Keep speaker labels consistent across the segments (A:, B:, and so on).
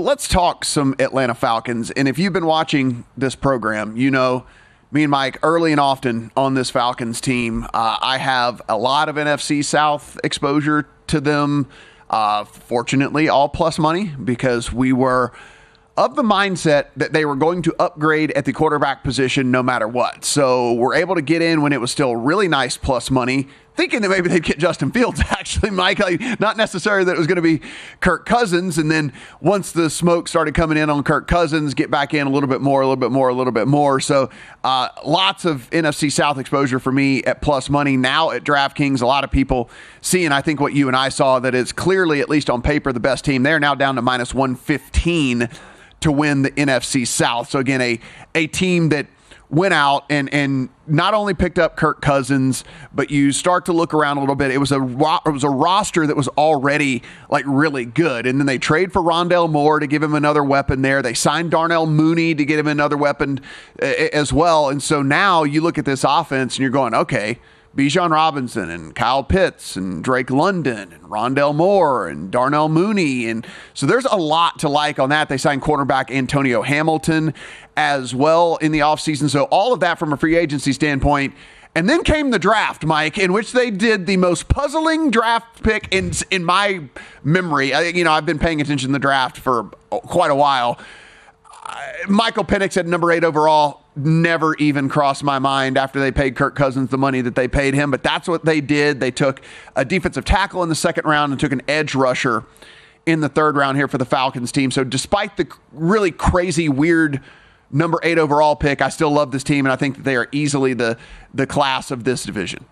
A: let's talk some Atlanta Falcons. And if you've been watching this program, you know me and Mike early and often on this Falcons team. I have a lot of NFC South exposure to them. Fortunately, all plus money, because we were of the mindset that they were going to upgrade at the quarterback position no matter what. So we're able to get in when it was still really nice plus money, thinking that maybe they'd get Justin Fields, actually, Mike. Not necessarily that it was going to be Kirk Cousins. And then once the smoke started coming in on Kirk Cousins, get back in a little bit more. So lots of NFC South exposure for me at plus money. Now at DraftKings, a lot of people seeing, I think, what you and I saw, that is clearly, at least on paper, the best team. They're now down to minus 115 to win the NFC South. So again, a team that went out and not only picked up Kirk Cousins, but you start to look around a little bit. It was a roster that was already like really good. And then they trade for Rondale Moore to give him another weapon there. They signed Darnell Mooney to get him another weapon as well. And so now you look at this offense and you're going, okay, Bijan Robinson and Kyle Pitts and Drake London and Rondale Moore and Darnell Mooney. And so there's a lot to like on that. They signed cornerback Antonio Hamilton as well in the offseason. So all of that from a free agency standpoint. And then came the draft, Mike, in which they did the most puzzling draft pick in my memory. I've been paying attention to the draft for quite a while. Michael Penix at number 8 overall never even crossed my mind after they paid Kirk Cousins the money that they paid him. But that's what they did. They took a defensive tackle in the second round and took an edge rusher in the third round here for the Falcons team. So despite the really crazy, weird number 8 overall pick, I still love this team, and I think that they are easily the class of this division.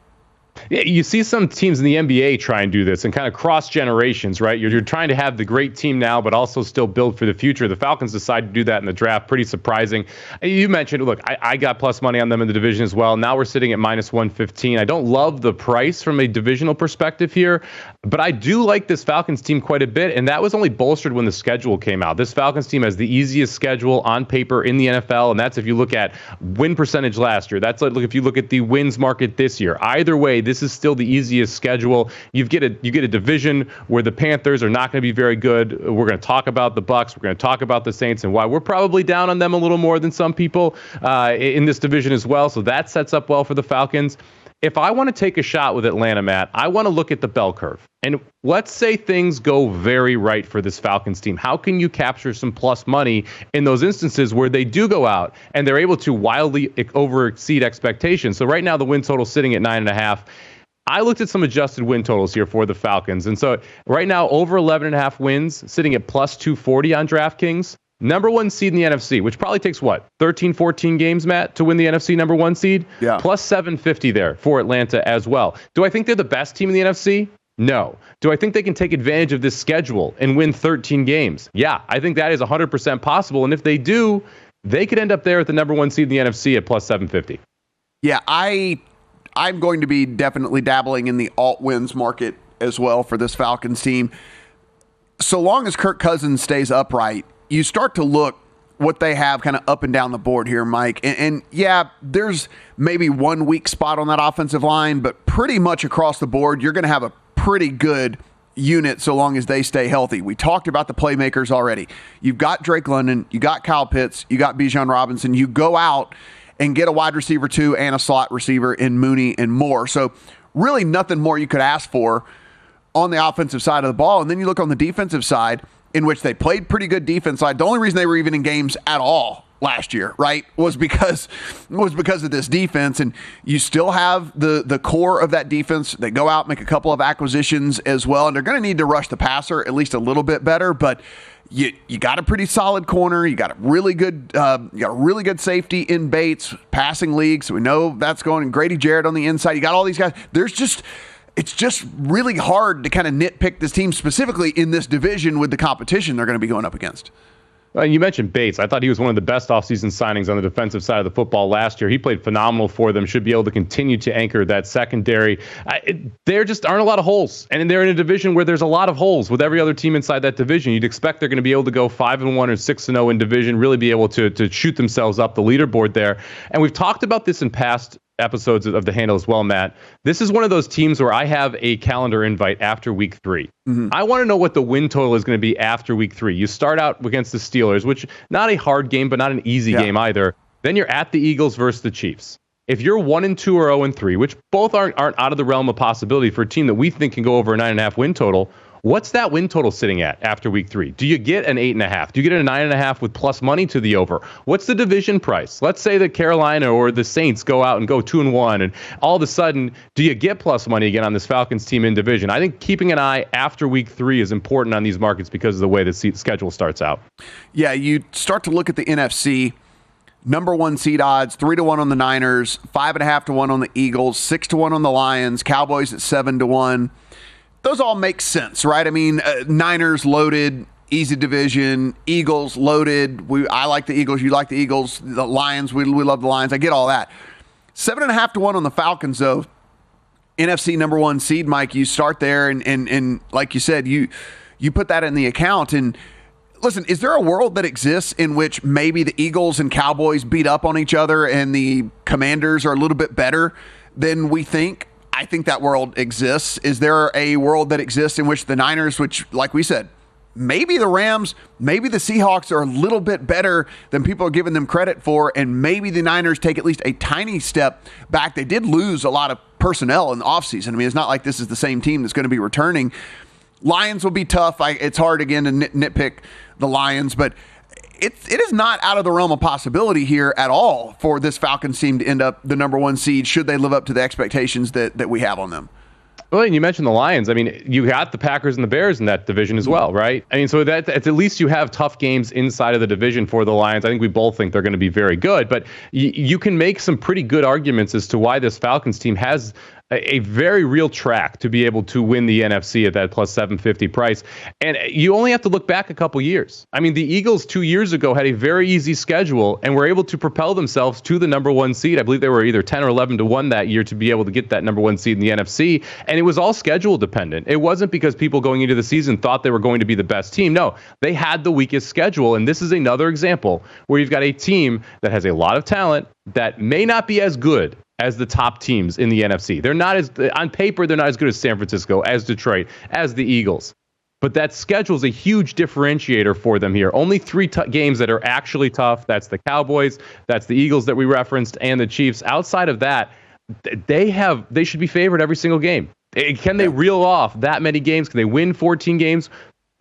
B: Yeah, you see some teams in the NBA try and do this and kind of cross generations, right? You're trying to have the great team now, but also still build for the future. The Falcons decided to do that in the draft. Pretty surprising. You mentioned, look, I got plus money on them in the division as well. Now we're sitting at minus 115. I don't love the price from a divisional perspective here, but I do like this Falcons team quite a bit, and that was only bolstered when the schedule came out. This Falcons team has the easiest schedule on paper in the NFL, and that's if you look at win percentage last year. That's like if you look at the wins market this year. Either way, this is still the easiest schedule. You get a division where the Panthers are not going to be very good. We're going to talk about the Bucs. We're going to talk about the Saints and why we're probably down on them a little more than some people in this division as well. So that sets up well for the Falcons. If I want to take a shot with Atlanta, Matt, I want to look at the bell curve. And let's say things go very right for this Falcons team. How can you capture some plus money in those instances where they do go out and they're able to wildly exceed expectations? So right now the win total is sitting at 9.5. I looked at some adjusted win totals here for the Falcons. And so right now, over 11.5 wins, sitting at plus 240 on DraftKings. Number 1 seed in the NFC, which probably takes, 13, 14 games, Matt, to win the NFC number 1 seed?
A: Yeah.
B: Plus 750 there for Atlanta as well. Do I think they're the best team in the NFC? No. Do I think they can take advantage of this schedule and win 13 games? Yeah, I think that is 100% possible. And if they do, they could end up there at the number 1 seed in the NFC at plus 750.
A: Yeah, I'm going to be definitely dabbling in the alt wins market as well for this Falcons team. So long as Kirk Cousins stays upright, you start to look what they have kind of up and down the board here, Mike. And yeah, there's maybe one weak spot on that offensive line, but pretty much across the board, you're going to have a pretty good unit so long as they stay healthy. We talked about the playmakers already. You've got Drake London, you got Kyle Pitts, you got Bijan Robinson. You go out and get a wide receiver 2 and a slot receiver in Mooney and Moore. So really nothing more you could ask for on the offensive side of the ball. And then you look on the defensive side, in which they played pretty good defense side. The only reason they were even in games at all last year, right, was because of this defense. And you still have the core of that defense. They go out, make a couple of acquisitions as well, and they're going to need to rush the passer at least a little bit better. But you got a pretty solid corner. You got a really good safety in Bates, passing league. So we know that's going. And Grady Jarrett on the inside. You got all these guys. It's just really hard to kind of nitpick this team specifically in this division with the competition they're going to be going up against.
B: You mentioned Bates. I thought he was one of the best offseason signings on the defensive side of the football last year. He played phenomenal for them, should be able to continue to anchor that secondary. There just aren't a lot of holes, and they're in a division where there's a lot of holes with every other team inside that division. You'd expect they're going to be able to go 5-1 or 6-0 in division, really be able to shoot themselves up the leaderboard there. And we've talked about this in past episodes of the handle as well, Matt. This is one of those teams where I have a calendar invite after week 3. I want to know what the win total is going to be after week 3. You start out against the Steelers, which not a hard game, but not an easy game either. Then you're at the Eagles versus the Chiefs. If you're 1-2 or 0-3, which both aren't out of the realm of possibility for a team that we think can go over a 9.5 win total, what's that win total sitting at after week 3? Do you get an 8.5? Do you get a 9.5 with plus money to the over? What's the division price? Let's say that Carolina or the Saints go out and go 2-1, and all of a sudden, do you get plus money again on this Falcons team in division? I think keeping an eye after week 3 is important on these markets because of the way the schedule starts out.
A: Yeah, you start to look at the NFC. Number 1 seed odds, 3-1 on the Niners, 5.5 to 1 on the Eagles, 6 to 1 on the Lions, Cowboys at 7 to 1. Those all make sense, right? I mean, Niners loaded, easy division. Eagles loaded. I like the Eagles. You like the Eagles. The Lions, we love the Lions. I get all that. 7.5 to 1 on the Falcons, though. NFC number 1 seed, Mike. You start there, and like you said, you put that in the account. And listen, is there a world that exists in which maybe the Eagles and Cowboys beat up on each other and the Commanders are a little bit better than we think? I think that world exists. Is there a world that exists in which the Niners, which, like we said, maybe the Rams, maybe the Seahawks are a little bit better than people are giving them credit for, and maybe the Niners take at least a tiny step back? They did lose a lot of personnel in the offseason. I mean, it's not like this is the same team that's going to be returning. Lions will be tough. It's hard, again, to nitpick the Lions, but it is not out of the realm of possibility here at all for this Falcons team to end up the number 1 seed should they live up to the expectations that we have on them.
B: Well, and you mentioned the Lions. I mean, you got the Packers and the Bears in that division as well, right? I mean, so that at least you have tough games inside of the division for the Lions. I think we both think they're going to be very good, but you can make some pretty good arguments as to why this Falcons team has a very real track to be able to win the NFC at that plus 750 price. And you only have to look back a couple years. I mean, the Eagles 2 years ago had a very easy schedule and were able to propel themselves to the number 1 seed. I believe they were either 10 or 11 to 1 that year to be able to get that number 1 seed in the NFC. And it was all schedule dependent. It wasn't because people going into the season thought they were going to be the best team. No, they had the weakest schedule. And this is another example where you've got a team that has a lot of talent that may not be as good as the top teams in the NFC. They're not as, on paper, they're not as good as San Francisco, as Detroit, as the Eagles. But that schedule is a huge differentiator for them here. Only 3 games that are actually tough. That's the Cowboys, that's the Eagles that we referenced, and the Chiefs. Outside of that, they should be favored every single game. Can they reel off that many games? Can they win 14 games?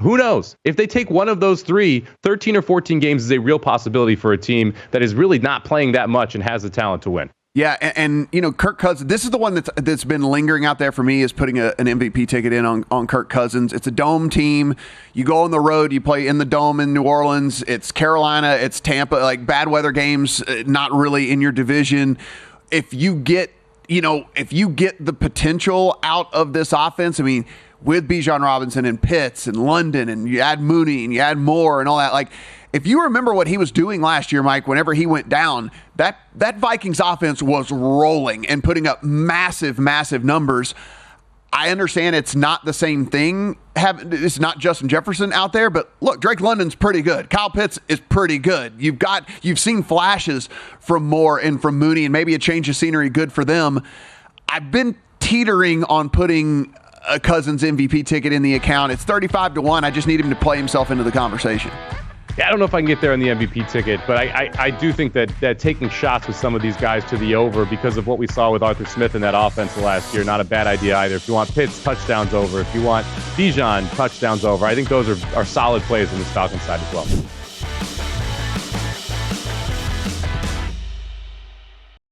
B: Who knows? If they take one of those 3, 13 or 14 games is a real possibility for a team that is really not playing that much and has the talent to win.
A: Yeah, and you know, Kirk Cousins, this is the one that's been lingering out there for me, is putting an MVP ticket in on Kirk Cousins. It's a dome team. You go on the road, you play in the dome in New Orleans. It's Carolina, it's Tampa, like bad weather games, not really in your division. If you get the potential out of this offense, I mean, with Bijan Robinson and Pitts and London, and you add Mooney and you add Moore and all that, like, if you remember what he was doing last year, Mike, whenever he went down, that Vikings offense was rolling and putting up massive, massive numbers. I understand it's not the same thing. It's not Justin Jefferson out there, but look, Drake London's pretty good. Kyle Pitts is pretty good. You've seen flashes from Moore and from Mooney, and maybe a change of scenery good for them. I've been teetering on putting a Cousins MVP ticket in the account. It's 35 to 1. I just need him to play himself into the conversation.
B: Yeah, I don't know if I can get there on the MVP ticket, but I do think that taking shots with some of these guys to the over because of what we saw with Arthur Smith in that offense last year, not a bad idea either. If you want Pitts touchdowns over, if you want Bijan touchdowns over, I think those are solid plays on this Falcons side as well.